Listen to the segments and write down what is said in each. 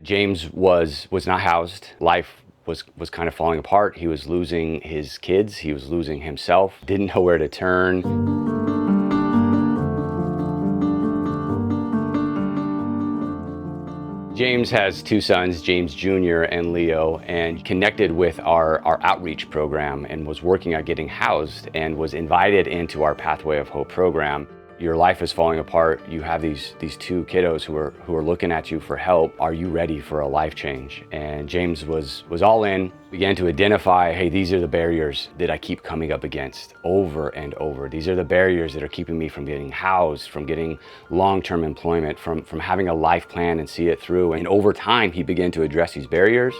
James was not housed. Life was kind of falling apart. He was losing his kids. He was losing himself. Didn't know where to turn. James has two sons, James Jr. and Leo, and connected with our outreach program and was working on getting housed and was invited into our Pathway of Hope program. Your life is falling apart. You have these two kiddos who are looking at you for help. Are you ready for a life change? And James was all in, began to identify, hey, these are the barriers that I keep coming up against over and over. These are the barriers that are keeping me from getting housed, from getting long-term employment, from having a life plan and see it through. And over time, he began to address these barriers.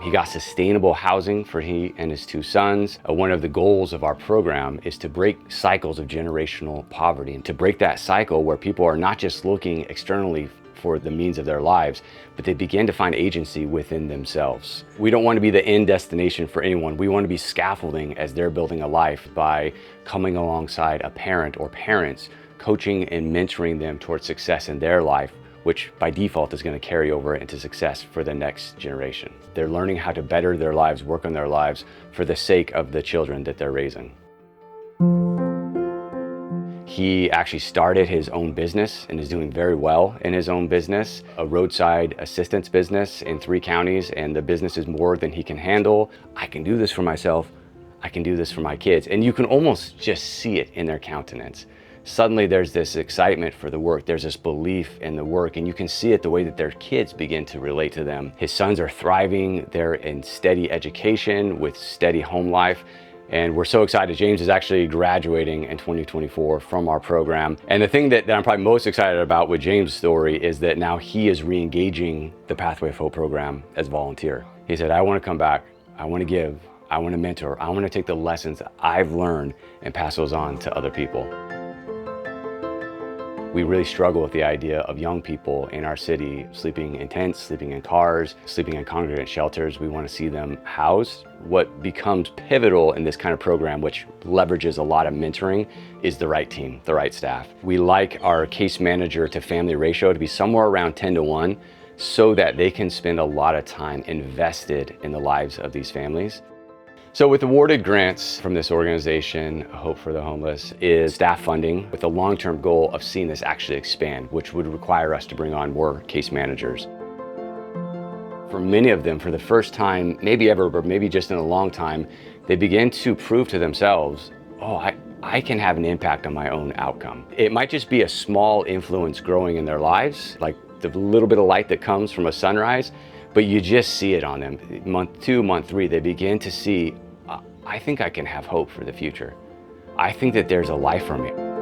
He got sustainable housing for he and his two sons. One of the goals of our program is to break cycles of generational poverty and to break that cycle where people are not just looking externally for the means of their lives, but they begin to find agency within themselves. We don't want to be the end destination for anyone. We want to be scaffolding as they're building a life by coming alongside a parent or parents, coaching and mentoring them towards success in their life, which by default is going to carry over into success for the next generation. They're learning how to better their lives, work on their lives for the sake of the children that they're raising. He actually started his own business and is doing very well in his own business, a roadside assistance business in 3 counties, and the business is more than he can handle. I can do this for myself. I can do this for my kids. And you can almost just see it in their countenance. Suddenly there's this excitement for the work, there's this belief in the work, and you can see it the way that their kids begin to relate to them. His sons are thriving, they're in steady education with steady home life, and we're so excited. James is actually graduating in 2024 from our program. And the thing that I'm probably most excited about with James' story is that now he is re-engaging the Pathway of Hope program as a volunteer. He said, I want to come back, I want to give, I want to mentor, I want to take the lessons I've learned and pass those on to other people. We really struggle with the idea of young people in our city sleeping in tents, sleeping in cars, sleeping in congregate shelters. We want to see them housed. What becomes pivotal in this kind of program, which leverages a lot of mentoring, is the right team, the right staff. We like our case manager to family ratio to be somewhere around 10-to-1 so that they can spend a lot of time invested in the lives of these families. So with awarded grants from this organization, Hope for the Homeless, is staff funding with a long-term goal of seeing this actually expand, which would require us to bring on more case managers. For many of them, for the first time, maybe ever, but maybe just in a long time, they begin to prove to themselves, oh, I can have an impact on my own outcome. It might just be a small influence growing in their lives, like the little bit of light that comes from a sunrise, but you just see it on them. Month 2, month 3, they begin to see, I think I can have hope for the future. I think that there's a life for me.